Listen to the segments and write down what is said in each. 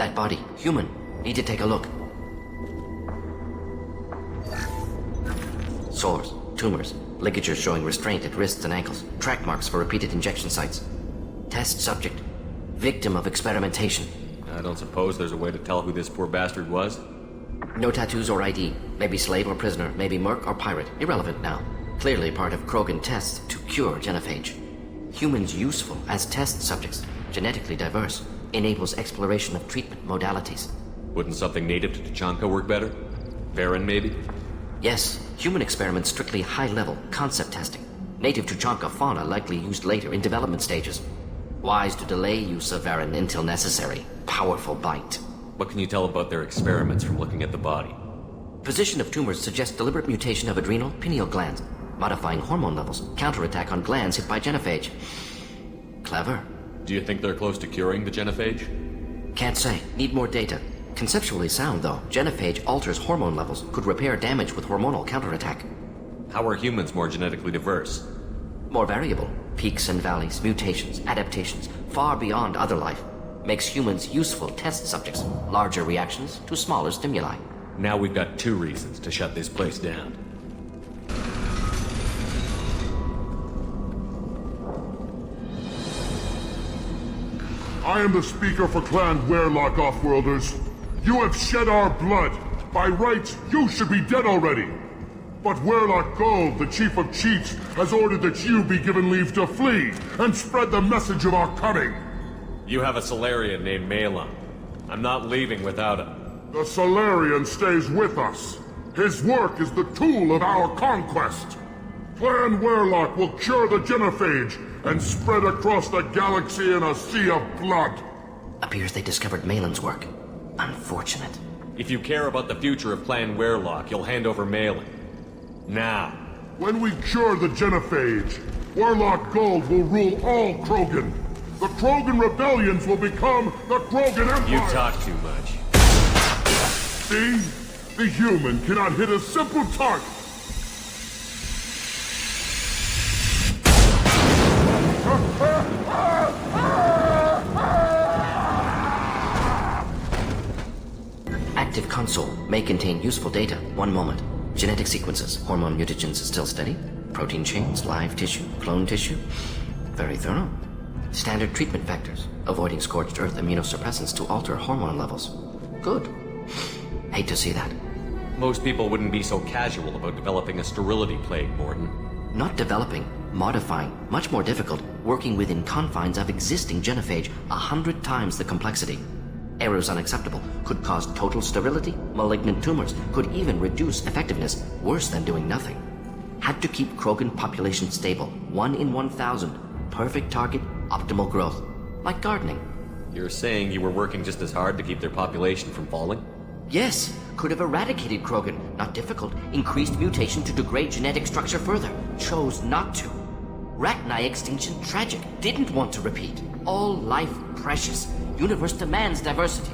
That body, human. Need to take a look. Sores, tumors, ligatures showing restraint at wrists and ankles, track marks for repeated injection sites. Test subject. Victim of experimentation. I don't suppose there's a way to tell who this poor bastard was? No tattoos or ID. Maybe slave or prisoner, maybe merc or pirate. Irrelevant now. Clearly part of Krogan tests to cure genophage. Humans useful as test subjects, genetically diverse, enables exploration of treatment modalities. Wouldn't something native to Tuchanka work better? Varen, maybe? Yes, human experiments strictly high-level concept testing. Native Tuchanka fauna likely used later in development stages. Wise to delay use of Varen until necessary. Powerful bite. What can you tell about their experiments from looking at the body? Position of tumors suggests deliberate mutation of adrenal, pineal glands, modifying hormone levels, counterattack on glands hit by genophage. Clever. Do you think they're close to curing the genophage? Can't say. Need more data. Conceptually sound, though. Genophage alters hormone levels, could repair damage with hormonal counterattack. How are humans more genetically diverse? More variable. Peaks and valleys, mutations, adaptations, far beyond other life. Makes humans useful test subjects. Larger reactions to smaller stimuli. Now we've got 2 reasons to shut this place down. I am the speaker for Clan Werlock, Offworlders. You have shed our blood. By rights, you should be dead already. But Werlock Gold, the Chief of Chiefs, has ordered that you be given leave to flee and spread the message of our coming. You have a Solarian named Malon. I'm not leaving without him. The Solarian stays with us. His work is the tool of our conquest. Clan Werlock will cure the genophage and spread across the galaxy in a sea of blood. Appears they discovered Malin's work. Unfortunate. If you care about the future of Clan Werlock, you'll hand over Malon. Now. When we cure the genophage, Werlock Gold will rule all Krogan. The Krogan rebellions will become the Krogan Empire! You talk too much. See? The human cannot hit a simple target. Active console may contain useful data. One moment. Genetic sequences, hormone mutagens still steady. Protein chains, live tissue, clone tissue. Very thorough. Standard treatment vectors, avoiding scorched earth immunosuppressants to alter hormone levels. Good. Hate to see that. Most people wouldn't be so casual about developing a sterility plague, Morden. Not developing, modifying, much more difficult, working within confines of existing genophage, 100 times the complexity. Errors unacceptable, could cause total sterility, malignant tumors, could even reduce effectiveness, worse than doing nothing. Had to keep Krogan population stable, 1 in 1,000, perfect target, optimal growth. Like gardening. You're saying you were working just as hard to keep their population from falling? Yes, could have eradicated Krogan. Not difficult. Increased mutation to degrade genetic structure further. Chose not to. Rachni extinction tragic. Didn't want to repeat. All life precious. Universe demands diversity.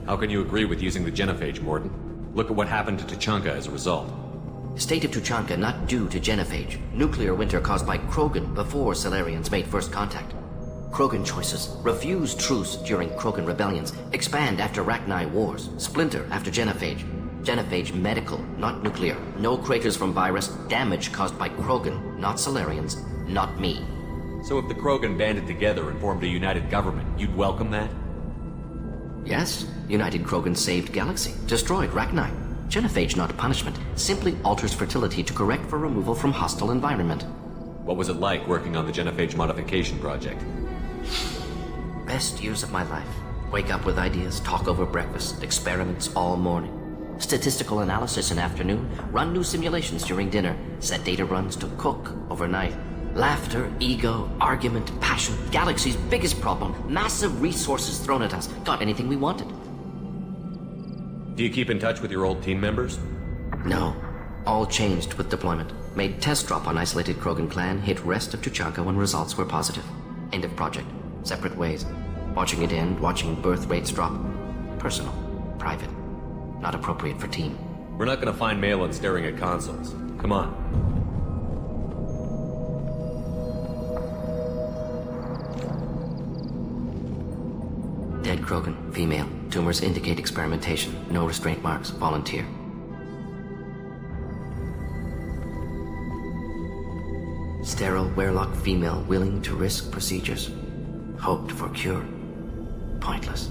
How can you agree with using the genophage, Morden? Look at what happened to Tuchanka as a result. State of Tuchanka not due to genophage. Nuclear winter caused by Krogan before Solarians made first contact. Krogan choices. Refuse truce during Krogan rebellions. Expand after Rachni wars. Splinter after genophage. Genophage medical, not nuclear. No craters from virus. Damage caused by Krogan, not Solarians, not me. So if the Krogan banded together and formed a united government, you'd welcome that? Yes. United Krogan saved Galaxy. Destroyed Rachni. Genophage not punishment. Simply alters fertility to correct for removal from hostile environment. What was it like working on the genophage modification project? Best years of my life. Wake up with ideas, talk over breakfast, experiments all morning. Statistical analysis in afternoon, run new simulations during dinner, set data runs to cook overnight. Laughter, ego, argument, passion, Galaxy's biggest problem, massive resources thrown at us. Got anything we wanted. Do you keep in touch with your old team members? No. All changed with deployment. Made test drop on isolated Krogan clan, hit rest of Tuchanka when results were positive. End of project. Separate ways. Watching it end, watching birth rates drop. Personal. Private. Not appropriate for team. We're not gonna find Malin staring at consoles. Come on. Dead Dead Krogan, female. Tumors indicate experimentation. No restraint marks. Volunteer. Sterile Werelock female willing to risk procedures. Hoped for cure. Pointless.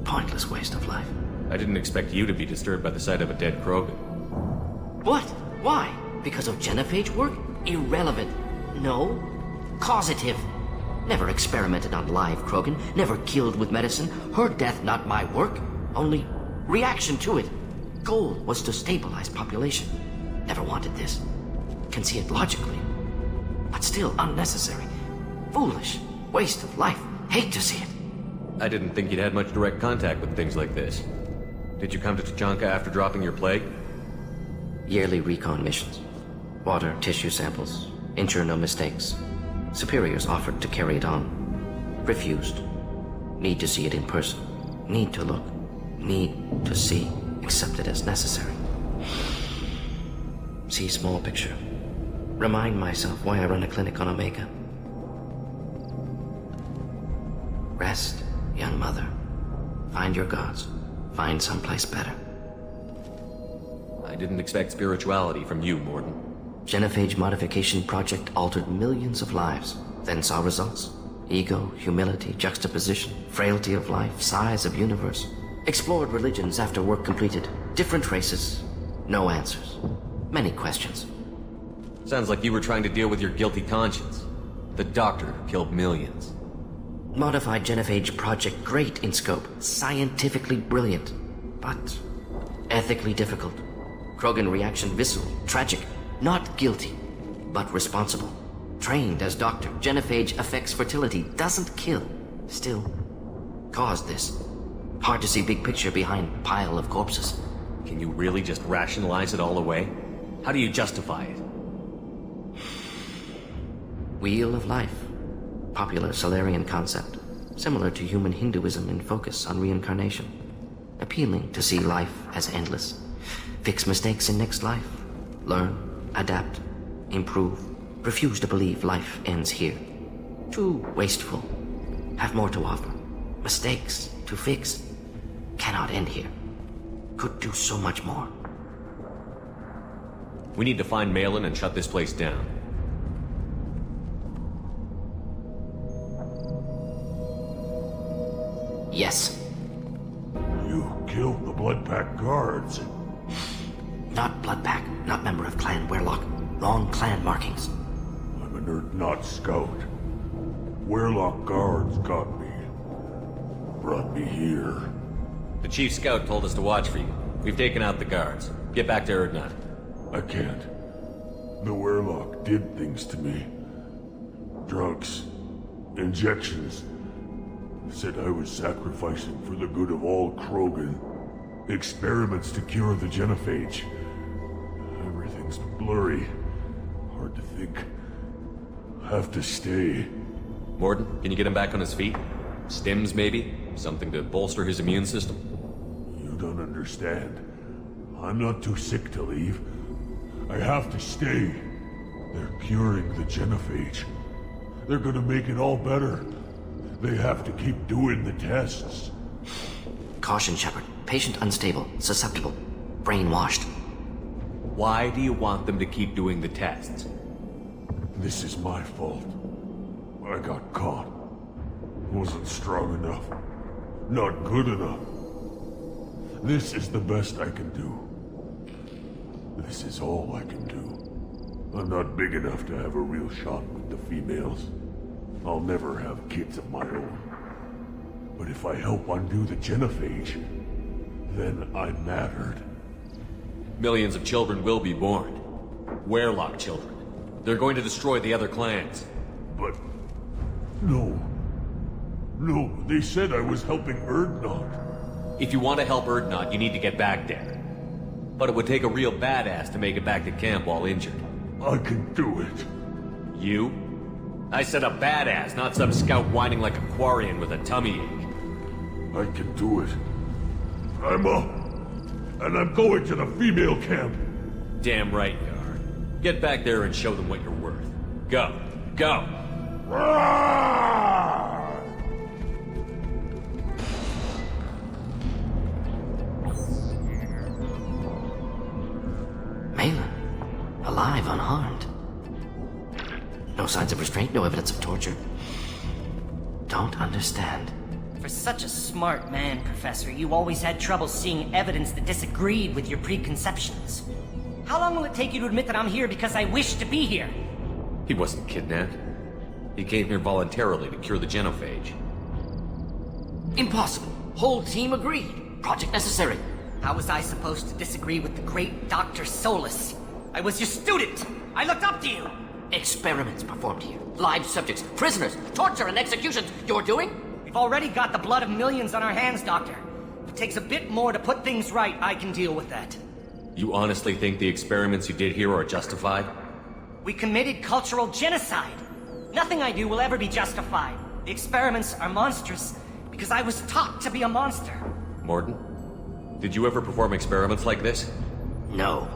Pointless waste of life. I didn't expect you to be disturbed by the sight of a dead Krogan. What? Why? Because of genophage work? Irrelevant. No. Causative. Never experimented on live Krogan. Never killed with medicine. Her death not my work. Only reaction to it. Goal was to stabilize population. Never wanted this. Can see it logically. But still unnecessary. Foolish. Waste of life. Hate to see it. I didn't think you'd had much direct contact with things like this. Did you come to Tachanka after dropping your plague? Yearly recon missions. Water, tissue samples. Ensure no mistakes. Superiors offered to carry it on. Refused. Need to see it in person. Need to look. Need to see. Accepted as necessary. See small picture. Remind myself why I run a clinic on Omega. Rest, young mother. Find your gods. Find someplace better. I didn't expect spirituality from you, Morden. Genophage modification project altered millions of lives, then saw results. Ego, humility, juxtaposition, frailty of life, size of universe. Explored religions after work completed. Different races. No answers. Many questions. Sounds like you were trying to deal with your guilty conscience. The doctor killed millions. Modified genophage project great in scope. Scientifically brilliant. But ethically difficult. Krogan reaction visceral, tragic. Not guilty, but responsible. Trained as doctor, genophage affects fertility, doesn't kill. Still, caused this. Hard to see big picture behind pile of corpses. Can you really just rationalize it all away? How do you justify it? Wheel of life. Popular Solarian concept. Similar to human Hinduism in focus on reincarnation. Appealing to see life as endless. Fix mistakes in next life. Learn, adapt, improve. Refuse to believe life ends here. Too wasteful. Have more to offer. Mistakes to fix. Cannot end here. Could do so much more. We need to find Malin and shut this place down. Yes. You killed the Blood Pack guards. Not Blood Pack, not member of Clan Werelock. Wrong clan markings. I'm an Urdnot scout. Werelock guards got me. Brought me here. The chief scout told us to watch for you. We've taken out the guards. Get back to Urdnot. I can't. The Werelock did things to me. Drugs. Injections. Said I was sacrificing for the good of all Krogan. Experiments to cure the genophage. Everything's blurry. Hard to think. Have to stay. Morden, can you get him back on his feet? Stims, maybe? Something to bolster his immune system? You don't understand. I'm not too sick to leave. I have to stay. They're curing the genophage. They're gonna make it all better. They have to keep doing the tests. Caution, Shepard. Patient unstable, susceptible, brainwashed. Why do you want them to keep doing the tests? This is my fault. I got caught. Wasn't strong enough. Not good enough. This is the best I can do. This is all I can do. I'm not big enough to have a real shot with the females. I'll never have kids of my own. But if I help undo the genophage, then I mattered. Millions of children will be born. Werelock children. They're going to destroy the other clans. But... no. No, they said I was helping Urdnot. If you want to help Urdnot, you need to get back there. But it would take a real badass to make it back to camp while injured. I can do it. You? I said a badass, not some scout whining like a Quarian with a tummy ache. I can do it. I'm up. And I'm going to the female camp. Damn right you are. Get back there and show them what you're worth. Go. Go! Roar! alive unharmed. No signs of restraint, no evidence of torture. Don't understand. For such a smart man, Professor, you always had trouble seeing evidence that disagreed with your preconceptions. How long will it take you to admit that I'm here because I wish to be here? He wasn't kidnapped. He came here voluntarily to cure the genophage. Impossible. Whole team agreed. Project necessary. How was I supposed to disagree with the great Dr. Solus? I was your student! I looked up to you! Experiments performed here. Live subjects, prisoners, torture and executions. You're doing? We've already got the blood of millions on our hands, Doctor. If it takes a bit more to put things right, I can deal with that. You honestly think the experiments you did here are justified? We committed cultural genocide. Nothing I do will ever be justified. The experiments are monstrous because I was taught to be a monster. Mordin, did you ever perform experiments like this? No.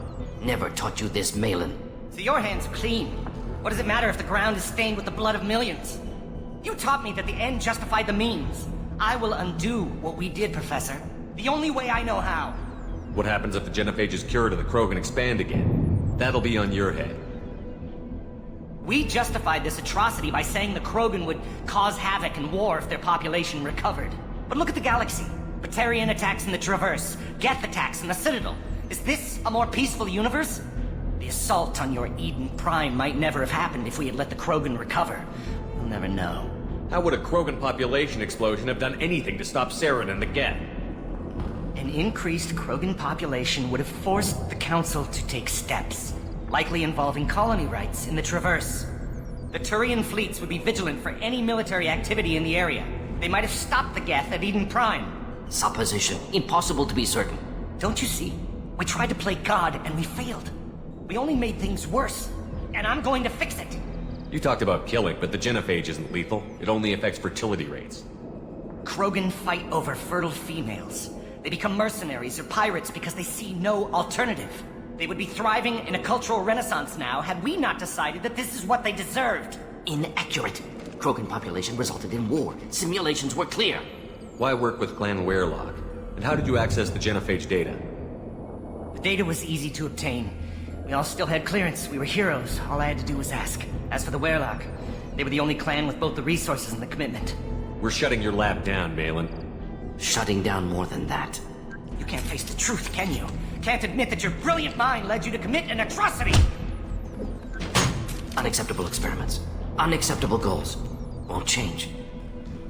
Never taught you this, Malin. So your hands are clean. What does it matter if the ground is stained with the blood of millions? You taught me that the end justified the means. I will undo what we did, Professor. The only way I know how. What happens if the genophage is cured and the Krogan expand again? That'll be on your head. We justified this atrocity by saying the Krogan would cause havoc and war if their population recovered. But look at the galaxy. Batarian attacks in the Traverse, Geth attacks in the Citadel. Is this a more peaceful universe? The assault on your Eden Prime might never have happened if we had let the Krogan recover. We'll never know. How would a Krogan population explosion have done anything to stop Saren and the Geth? An increased Krogan population would have forced the Council to take steps, likely involving colony rights in the Traverse. The Turian fleets would be vigilant for any military activity in the area. They might have stopped the Geth at Eden Prime. Supposition. Impossible to be certain. Don't you see? We tried to play God and we failed. We only made things worse, and I'm going to fix it. You talked about killing, but the genophage isn't lethal. It only affects fertility rates. Krogan fight over fertile females. They become mercenaries or pirates because they see no alternative. They would be thriving in a cultural renaissance now had we not decided that this is what they deserved. Inaccurate. Krogan population resulted in war. Simulations were clear. Why work with Clan Werelock? And how did you access the genophage data? The data was easy to obtain. We all still had clearance. We were heroes. All I had to do was ask. As for the Werelock, they were the only clan with both the resources and the commitment. We're shutting your lab down, Malin. Shutting down more than that. You can't face the truth, can you? Can't admit that your brilliant mind led you to commit an atrocity! Unacceptable experiments. Unacceptable goals. Won't change.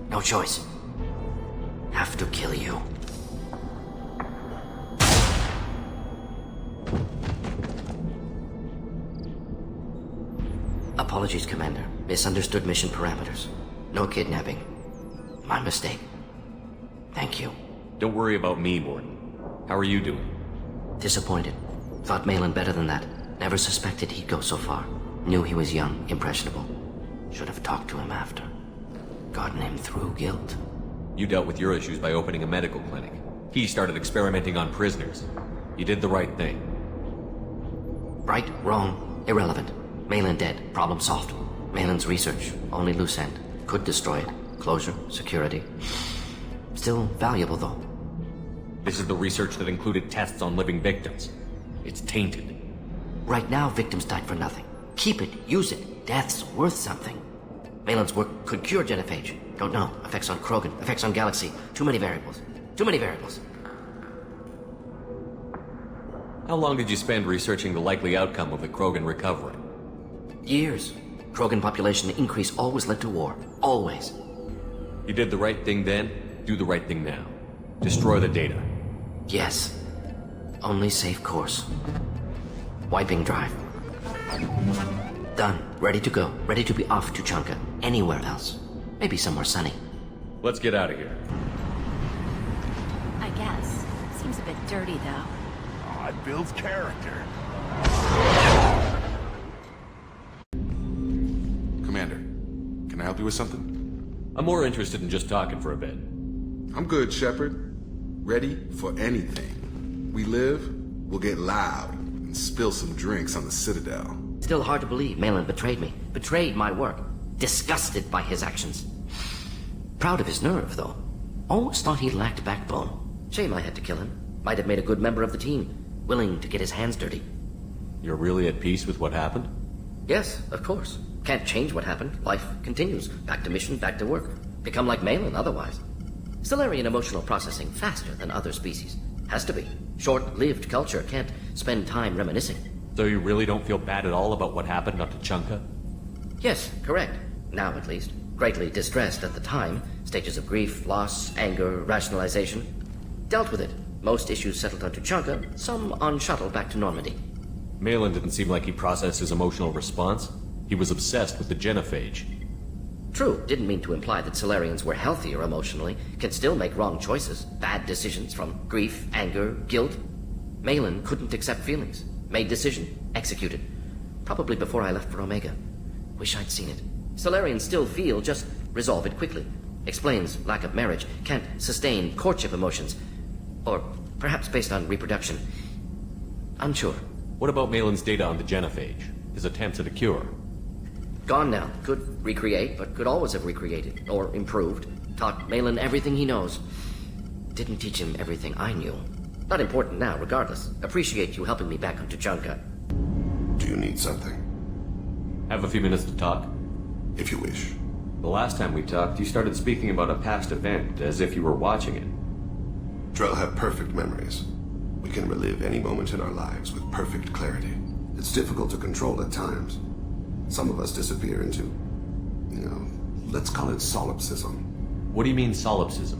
No choice. Have to kill you. Apologies, Commander. Misunderstood mission parameters. No kidnapping. My mistake. Thank you. Don't worry about me, Mordin. How are you doing? Disappointed. Thought Malin better than that. Never suspected he'd go so far. Knew he was young, impressionable. Should have talked to him after. Gotten him through guilt. You dealt with your issues by opening a medical clinic. He started experimenting on prisoners. You did the right thing. Right, wrong, irrelevant. Malin dead, problem solved. Malin's research, only loose end. Could destroy it. Closure, security. Still valuable, though. This is the research that included tests on living victims. It's tainted. Right now, victims died for nothing. Keep it, use it. Death's worth something. Malin's work could cure genophage. Don't know. Effects on Krogan, effects on Galaxy. Too many variables. Too many variables. How long did you spend researching the likely outcome of the Krogan recovery? Years. Krogan population increase always led to war. Always. You did the right thing then, do the right thing now. Destroy the data. Yes. Only safe course. Wiping drive. Done. Ready to go. Ready to be off to Chunka. Anywhere else. Maybe somewhere sunny. Let's get out of here. I guess. Seems a bit dirty, though. Oh, it builds character. Commander, can I help you with something? I'm more interested in just talking for a bit. I'm good, Shepard. Ready for anything. We live, we'll get loud, and spill some drinks on the Citadel. Still hard to believe Malin betrayed me. Betrayed my work. Disgusted by his actions. Proud of his nerve, though. Always thought he lacked backbone. Shame I had to kill him. Might have made a good member of the team. Willing to get his hands dirty. You're really at peace with what happened? Yes, of course. Can't change what happened. Life continues. Back to mission, back to work. Become like Malin otherwise. Stellarian emotional processing faster than other species. Has to be. Short-lived culture can't spend time reminiscing. So you really don't feel bad at all about what happened on Tuchanka? Yes, correct. Now at least. Greatly distressed at the time. Stages of grief, loss, anger, rationalization. Dealt with it. Most issues settled on Tuchanka, some on shuttle back to Normandy. Malin didn't seem like he processed his emotional response. He was obsessed with the genophage. True, didn't mean to imply that Solarians were healthier emotionally, can still make wrong choices, bad decisions from grief, anger, guilt. Malin couldn't accept feelings, made decision, executed. Probably before I left for Omega. Wish I'd seen it. Solarians still feel, just resolve it quickly. Explains lack of marriage, can't sustain courtship emotions. Or perhaps based on reproduction. Unsure. What about Malin's data on the genophage? His attempts at a cure? Gone now. Could recreate, but could always have recreated. Or improved. Taught Malin everything he knows. Didn't teach him everything I knew. Not important now, regardless. Appreciate you helping me back on Tuchanka. Do you need something? Have a few minutes to talk? If you wish. The last time we talked, you started speaking about a past event, as if you were watching it. Drell have perfect memories. We can relive any moment in our lives with perfect clarity. It's difficult to control at times. Some of us disappear into, let's call it solipsism. What do you mean solipsism?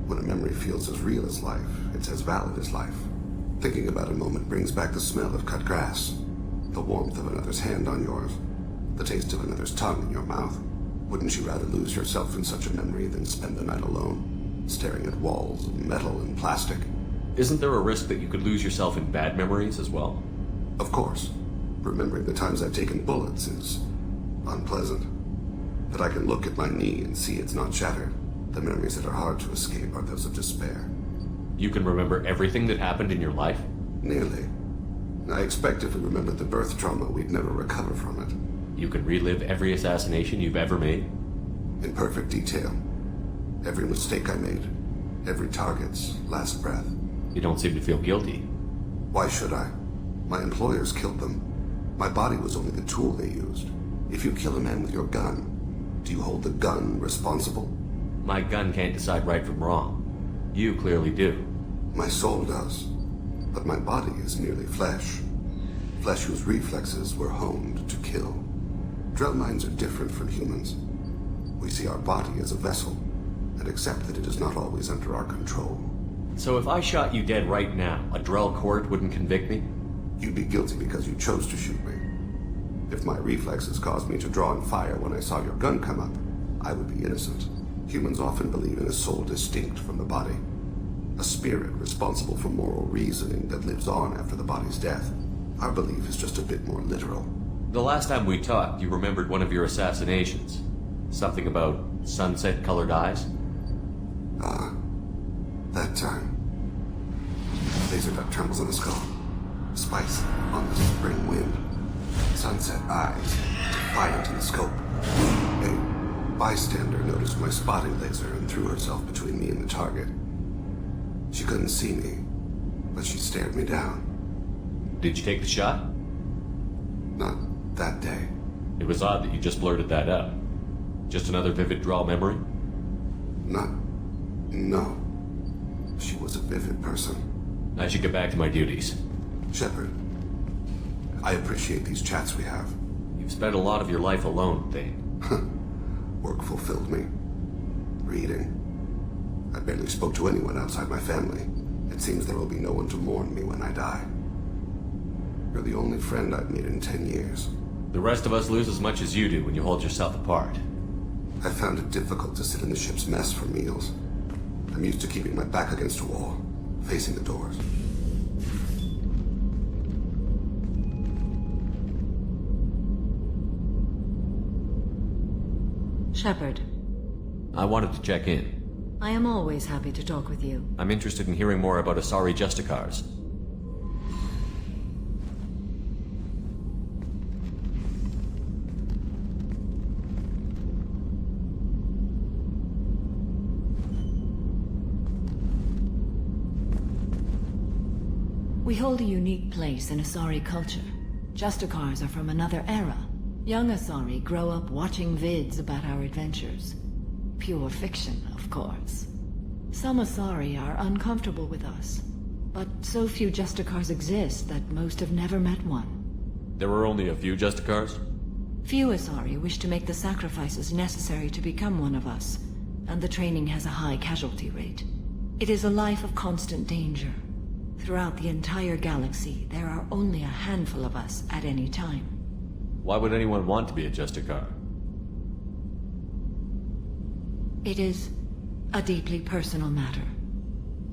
When a memory feels as real as life, it's as valid as life. Thinking about a moment brings back the smell of cut grass, the warmth of another's hand on yours, the taste of another's tongue in your mouth. Wouldn't you rather lose yourself in such a memory than spend the night alone, staring at walls of metal and plastic? Isn't there a risk that you could lose yourself in bad memories as well? Of course. Remembering the times I've taken bullets is unpleasant. But I can look at my knee and see it's not shattered. The memories that are hard to escape are those of despair. You can remember everything that happened in your life? Nearly. I expect if we remembered the birth trauma, we'd never recover from it. You can relive every assassination you've ever made? In perfect detail. Every mistake I made. Every target's last breath. You don't seem to feel guilty. Why should I? My employers killed them. My body was only the tool they used. If you kill a man with your gun, do you hold the gun responsible? My gun can't decide right from wrong. You clearly do. My soul does. But my body is merely flesh. Flesh whose reflexes were honed to kill. Drell minds are different from humans. We see our body as a vessel, and accept that it is not always under our control. So if I shot you dead right now, a Drell court wouldn't convict me? You'd be guilty because you chose to shoot me. If my reflexes caused me to draw and fire when I saw your gun come up, I would be innocent. Humans often believe in a soul distinct from the body. A spirit responsible for moral reasoning that lives on after the body's death. Our belief is just a bit more literal. The last time we talked, you remembered one of your assassinations. Something about sunset-colored eyes? That time. Laser duct trembles in the skull. Spice on the spring wind. Sunset eyes, defiant in the scope. A bystander noticed my spotting laser and threw herself between me and the target. She couldn't see me, but she stared me down. Did you take the shot? Not that day. It was odd that you just blurted that out. Just another vivid Drell memory? No. She was a vivid person. I should get back to my duties. Shepard, I appreciate these chats we have. You've spent a lot of your life alone, Thane. Work fulfilled me. Reading. I barely spoke to anyone outside my family. It seems there will be no one to mourn me when I die. You're the only friend I've made in 10 years. The rest of us lose as much as you do when you hold yourself apart. I found it difficult to sit in the ship's mess for meals. I'm used to keeping my back against a wall, facing the doors. Shepard, I wanted to check in. I am always happy to talk with you. I'm interested in hearing more about Asari Justicars. We hold a unique place in Asari culture. Justicars are from another era. Young Asari grow up watching vids about our adventures. Pure fiction, of course. Some Asari are uncomfortable with us, but so few Justicars exist that most have never met one. There were only a few Justicars? Few Asari wish to make the sacrifices necessary to become one of us, and the training has a high casualty rate. It is a life of constant danger. Throughout the entire galaxy, there are only a handful of us at any time. Why would anyone want to be a Justicar? It is a deeply personal matter.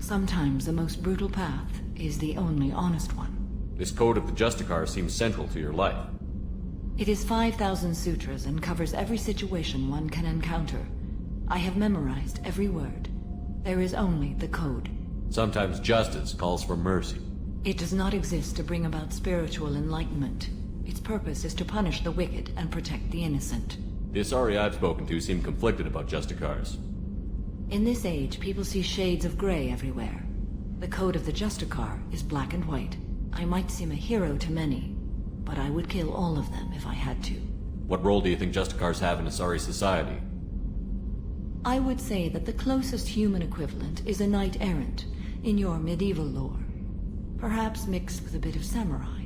Sometimes the most brutal path is the only honest one. This code of the Justicar seems central to your life. It is 5,000 sutras and covers every situation one can encounter. I have memorized every word. There is only the code. Sometimes justice calls for mercy. It does not exist to bring about spiritual enlightenment. Its purpose is to punish the wicked and protect the innocent. The Asari I've spoken to seem conflicted about Justicars. In this age, people see shades of gray everywhere. The code of the Justicar is black and white. I might seem a hero to many, but I would kill all of them if I had to. What role do you think Justicars have in Asari society? I would say that the closest human equivalent is a knight-errant, in your medieval lore. Perhaps mixed with a bit of samurai.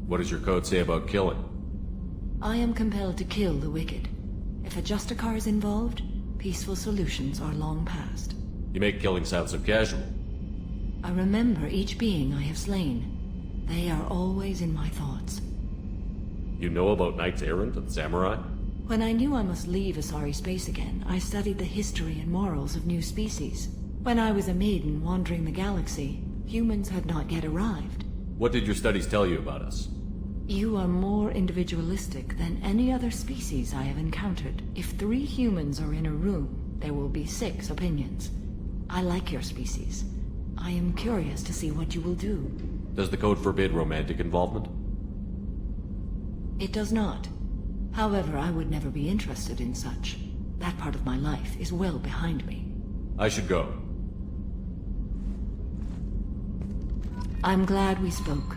What does your code say about killing? I am compelled to kill the wicked. If a Justicar is involved, peaceful solutions are long past. You make killing sound so casual. I remember each being I have slain. They are always in my thoughts. You know about Knights Errant and Samurai? When I knew I must leave Asari space again, I studied the history and morals of new species. When I was a maiden wandering the galaxy, humans had not yet arrived. What did your studies tell you about us? You are more individualistic than any other species I have encountered. If 3 humans are in a room, there will be 6 opinions. I like your species. I am curious to see what you will do. Does the code forbid romantic involvement? It does not. However, I would never be interested in such. That part of my life is well behind me. I should go. I'm glad we spoke.